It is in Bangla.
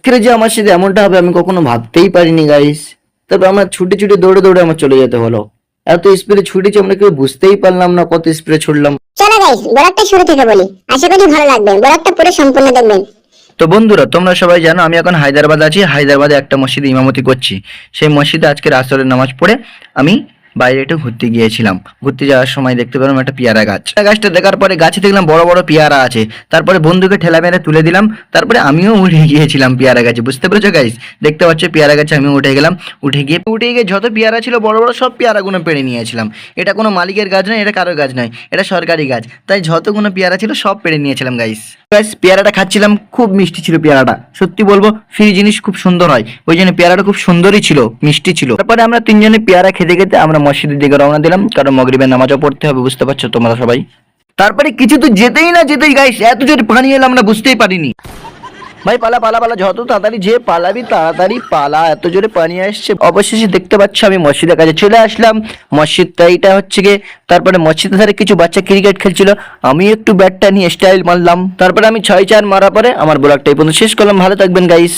আজকের যে আমার সাথে এমনটা হবে আমি কখনো ভাবতেই পারিনি গাইস। তারপর আমার ছুটে ছুটে দৌড়ে দৌড়ে আমার চলে যেতে হলো। এত স্পিডে ছুটেছি আমরা কেউ বুঝতেই পারলাম না কত স্পিডে ছুটলাম। চলো গাইস, ব্লগটা শুরু থেকে বলি, আশা করি ভালো লাগবে। ব্লগটা পুরো সম্পূর্ণ দেখবেন। তো বন্ধুরা, তোমরা সবাই জানো আমি এখন হায়দ্রাবাদ আছি। হায়দ্রাবাদে একটা মসজিদে ইমামতি করছি। সেই মসজিদে আজকের আসরের নামাজ পড়ে আমি বাইরে একটু ঘুরতে গিয়েছিলাম। ঘুরতে যাওয়ার সময় দেখতে পেলাম একটা পেয়ারা গাছ। গাছটা দেখার পরে গাছে দেখলাম বড় বড় পেয়ারা আছে। তারপরে বন্ধুকে ঠেলা মেরে তুলে দিলাম। তারপরে আমিও উঠে গিয়েছিলাম পেয়ারা গাছে। বুঝতে পেরেছো গাইস? দেখতে পাচ্ছ পেয়ারা গাছে আমিও উঠে গেলাম। উঠে গিয়ে যত পেয়ারা ছিল বড় বড় সব পেয়ারাগুলো পেড়ে নিয়েছিলাম। এটা কোনো মালিকের গাছ নয়, এটা কারোর গাছ নয়, এটা সরকারি গাছ। তাই যতগুলো পেয়ারা ছিল সব পেড়ে নিয়েছিলাম গাইস। গাইস পেয়ারাটা খাচ্ছিলাম, খুব মিষ্টি ছিল পেয়ারাটা। সত্যি বলবো ফ্রি জিনিস খুব সুন্দর হয়, ওই জন্য পেয়ারাটা খুব সুন্দরই ছিল, মিষ্টি ছিল। তারপরে আমরা তিনজনে পেয়ারা খেতে খেতে আমরা মসজিদের দিকে রওনা দিলাম, কারণ মাগরিবের নামাজও পড়তে হবে। বুঝতে পারছো তোমরা সবাই? তারপরে কিছু তো যেতেই গাইস এত জোরে পানি এলাম আমরা বুঝতেই পারিনি। ভাই পালা পালা পালা, যত তাড়াতাড়ি যে পালাবি তাড়াতাড়ি পালা, এত জোরে পানি আসছে। অবশেষে দেখতে পাচ্ছ আমি মসজিদের কাছে চলে আসলাম। মসজিদটা এটা হচ্ছে গিয়ে, তারপরে মসজিদের ধারে কিছু বাচ্চা ক্রিকেট খেলছিল, আমি একটু ব্যাটটা নিয়ে স্টাইল মারলাম। তারপরে আমি 6-4 মারা পরে আমার ব্লগটা এই পর্যন্ত শেষ করলাম। ভালো থাকবেন গাইস।